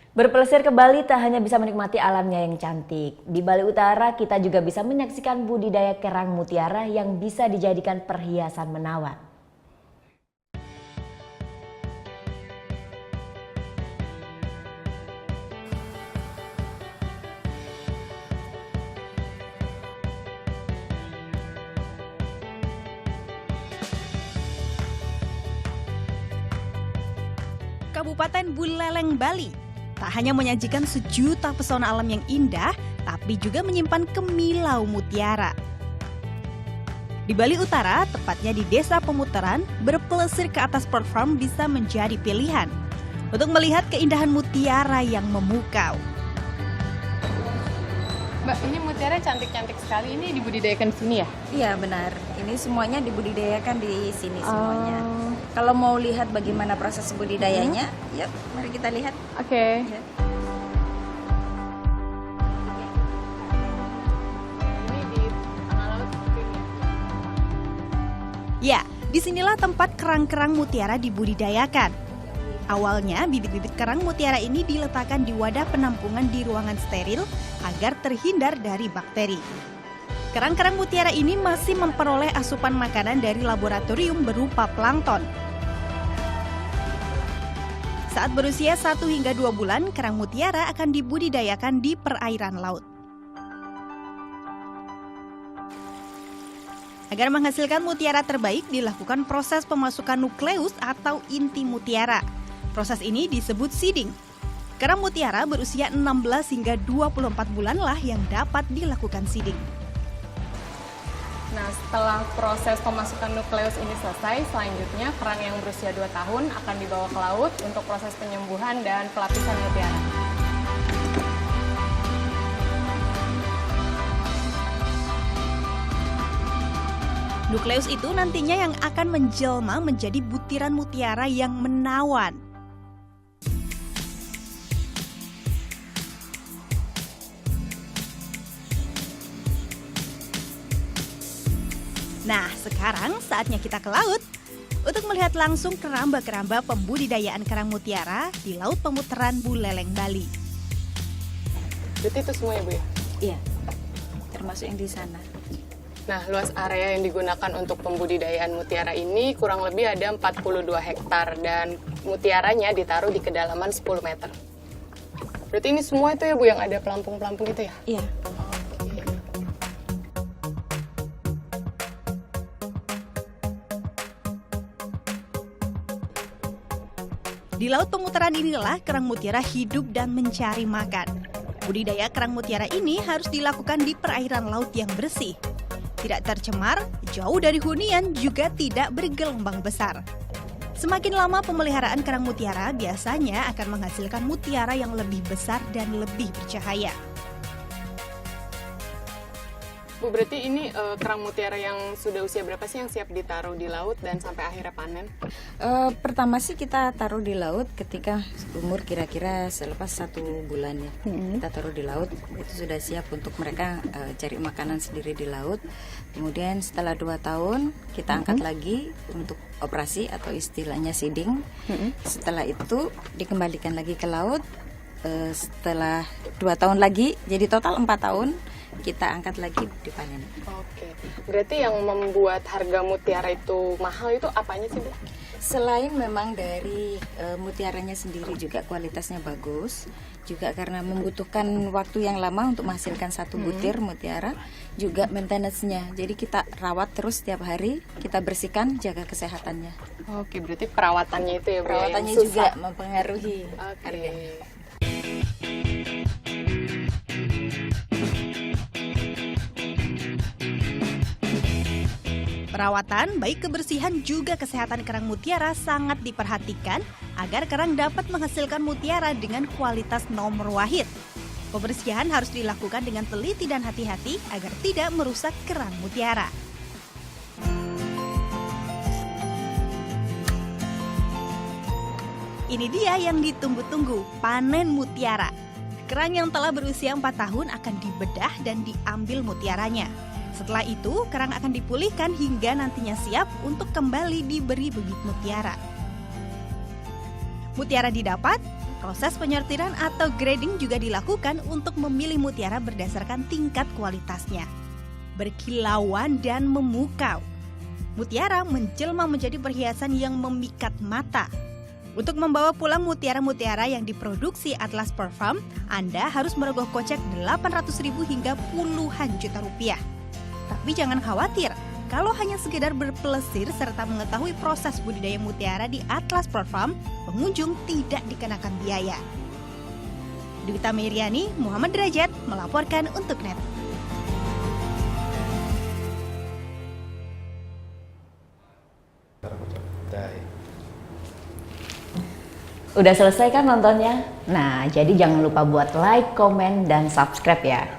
Berpelesir ke Bali tak hanya bisa menikmati alamnya yang cantik. Di Bali Utara kita juga bisa menyaksikan budidaya kerang mutiara yang bisa dijadikan perhiasan menawan. Kabupaten Buleleng, Bali tak hanya menyajikan sejuta pesona alam yang indah, tapi juga menyimpan kemilau mutiara. Di Bali Utara, tepatnya di Desa Pemutaran, berpelesir ke atas Port Farm bisa menjadi pilihan untuk melihat keindahan mutiara yang memukau. Mbak, ini mutiara cantik-cantik sekali. Ini dibudidayakan di sini ya? Iya benar, ini semuanya dibudidayakan di sini semuanya. Kalau mau lihat bagaimana proses budidayanya, yuk mari kita lihat. Oke. Ya. Ini di tengah laut seperti ini. Ya, disinilah tempat kerang-kerang mutiara dibudidayakan. Awalnya, bibit-bibit kerang mutiara ini diletakkan di wadah penampungan di ruangan steril agar terhindar dari bakteri. Kerang-kerang mutiara ini masih memperoleh asupan makanan dari laboratorium berupa plankton. Saat berusia 1 hingga 2 bulan, kerang mutiara akan dibudidayakan di perairan laut. Agar menghasilkan mutiara terbaik, dilakukan proses pemasukan nukleus atau inti mutiara. Proses ini disebut seeding. Kerang mutiara berusia 16 hingga 24 bulan lah yang dapat dilakukan seeding. Nah, setelah proses pemasukan nukleus ini selesai, selanjutnya kerang yang berusia 2 tahun akan dibawa ke laut untuk proses penyembuhan dan pelapisan mutiara. Nukleus itu nantinya yang akan menjelma menjadi butiran mutiara yang menawan. Nah, sekarang saatnya kita ke laut untuk melihat langsung keramba-keramba pembudidayaan kerang mutiara di Laut Pemutaran Buleleng, Bali. Berarti itu semua ya, Bu ya? Iya, termasuk yang di sana. Nah, luas area yang digunakan untuk pembudidayaan mutiara ini kurang lebih ada 42 hektar dan mutiaranya ditaruh di kedalaman 10 meter. Berarti ini semua itu ya, Bu, yang ada pelampung-pelampung itu ya? Iya. Di Laut Pemutaran inilah kerang mutiara hidup dan mencari makan. Budidaya kerang mutiara ini harus dilakukan di perairan laut yang bersih. Tidak tercemar, jauh dari hunian, juga tidak bergelombang besar. Semakin lama pemeliharaan kerang mutiara biasanya akan menghasilkan mutiara yang lebih besar dan lebih bercahaya. Bu, berarti ini kerang mutiara yang sudah usia berapa sih yang siap ditaruh di laut dan sampai akhirnya panen? Pertama sih kita taruh di laut ketika umur kira-kira selepas 1 bulan ya. Kita taruh di laut, itu sudah siap untuk mereka cari makanan sendiri di laut. Kemudian setelah 2 tahun kita angkat lagi untuk operasi atau istilahnya seeding. Setelah itu dikembalikan lagi ke laut. Setelah 2 tahun lagi, jadi total 4 tahun kita angkat lagi dipanen. Oke, berarti yang membuat harga mutiara itu mahal itu apanya sih, Bu? Selain memang dari mutiaranya sendiri juga kualitasnya bagus, juga karena membutuhkan waktu yang lama untuk menghasilkan 1 butir mutiara, juga maintenance-nya. Jadi kita rawat terus setiap hari, kita bersihkan, jaga kesehatannya. Oke, berarti perawatannya itu ya, Bu, Perawatannya yang juga susah. mempengaruhi Oke. harganya. Perawatan, baik kebersihan juga kesehatan kerang mutiara sangat diperhatikan agar kerang dapat menghasilkan mutiara dengan kualitas nomor wahid. Pembersihan harus dilakukan dengan teliti dan hati-hati agar tidak merusak kerang mutiara. Ini dia yang ditunggu-tunggu, panen mutiara. Kerang yang telah berusia 4 tahun akan dibedah dan diambil mutiaranya. Setelah itu, kerang akan dipulihkan hingga nantinya siap untuk kembali diberi bibit mutiara. Mutiara didapat, Proses penyortiran atau grading juga dilakukan untuk memilih mutiara berdasarkan tingkat kualitasnya. Berkilauan dan memukau, mutiara menjelma menjadi perhiasan yang memikat mata. Untuk membawa pulang mutiara-mutiara yang diproduksi Atlas Pearl Farm, Anda harus merogoh kocek 800.000 hingga puluhan juta rupiah. Tapi jangan khawatir, kalau hanya sekedar berpelesir serta mengetahui proses budidaya mutiara di Atlas Pearl Farm, pengunjung tidak dikenakan biaya. Dwita Meriani, Muhammad Derajat melaporkan untuk NET. Udah selesai kan nontonnya? Nah, jadi jangan lupa buat like, komen, dan subscribe ya.